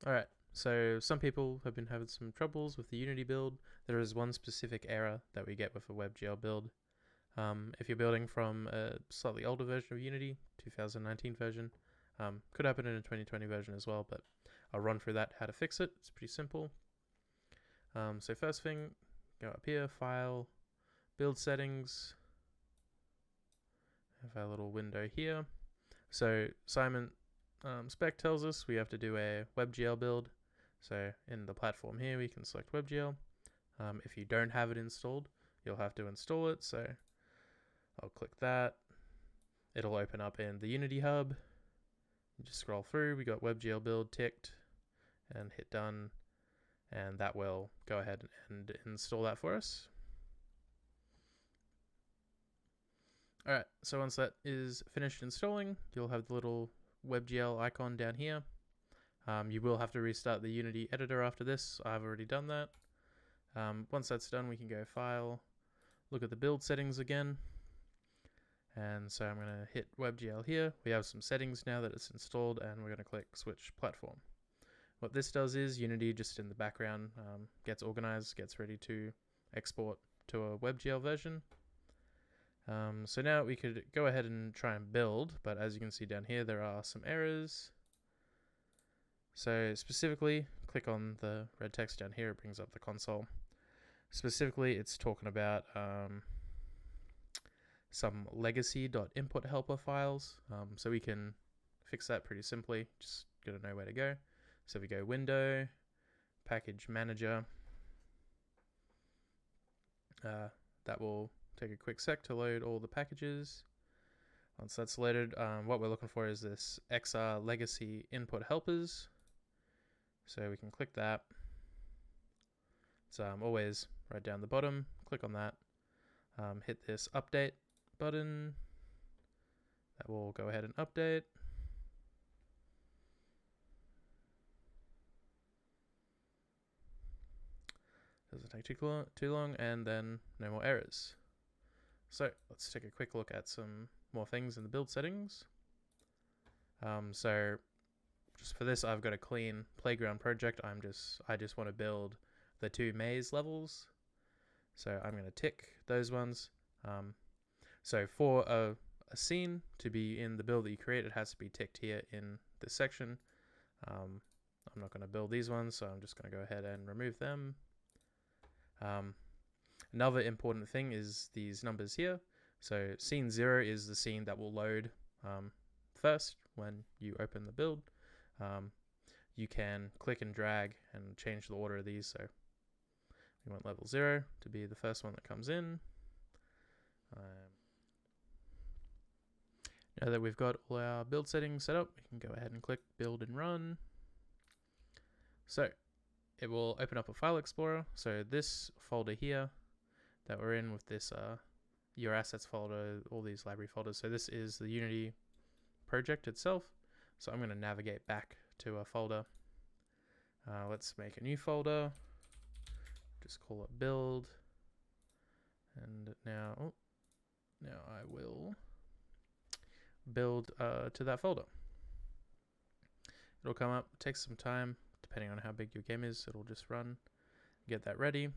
Alright, so some people have been having some troubles with the Unity build. There is one specific error that we get with a WebGL build. If you're building from a slightly older version of Unity, 2019 version, could happen in a 2020 version as well, but I'll run through that, how to fix it. It's pretty simple. So first thing, go up here, File, Build Settings, have our little window here. So Simon spec tells us we have to do a WebGL build. So in the platform here, we can select WebGL. If you don't have it installed, you'll have to install it. So I'll click that. It'll open up in the Unity Hub. You just scroll through. We got WebGL build ticked and hit done. And that will go ahead and install that for us. Alright, so once that is finished installing, you'll have the little WebGL icon down here. You will have to restart the Unity editor after this. I've already done that. Once that's done, we can go File, look at the build settings again. And so I'm going to hit WebGL here. We have some settings now that it's installed, and we're going to click Switch Platform. What this does is Unity just in the background gets organized, gets ready to export to a WebGL version. So now we could go ahead and try and build, but as you can see down here, there are some errors. So specifically, click on the red text down here, it brings up the console. Specifically, it's talking about some legacy.input helper files. So we can fix that pretty simply, just gotta know where to go. So we go Window, Package Manager. That will take a quick sec to load all the packages. Once that's loaded, what we're looking for is this XR legacy input helpers. So we can click that. It's always right down the bottom. Click on that. Hit this update button. That will go ahead and update. Doesn't take too long, and then no more errors. So let's take a quick look at some more things in the build settings. So just for this, I've got a clean playground project. I just want to build the 2 maze levels. So I'm going to tick those ones. So for a scene to be in the build that you create, it has to be ticked here in this section. I'm not going to build these ones, so I'm just going to go ahead and remove them. Another important thing is these numbers here. So scene 0 is the scene that will load first when you open the build. You can click and drag and change the order of these. So we want level 0 to be the first one that comes in. Now that we've got all our build settings set up, we can go ahead and click Build and Run. So it will open up a file explorer. So this folder here that we're in with this your assets folder, all these library folders. So this is the Unity project itself. So I'm going to navigate back to a folder. Let's make a new folder. Just call it build. And now I will build to that folder. It'll come up, takes some time. Depending on how big your game is, it'll just run, get that ready.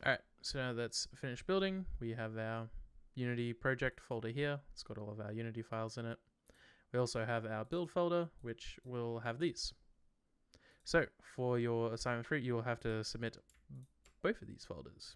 Alright, so now that's finished building, we have our Unity project folder here. It's got all of our Unity files in it. We also have our build folder, which will have these. So for your assignment 3, you will have to submit both of these folders.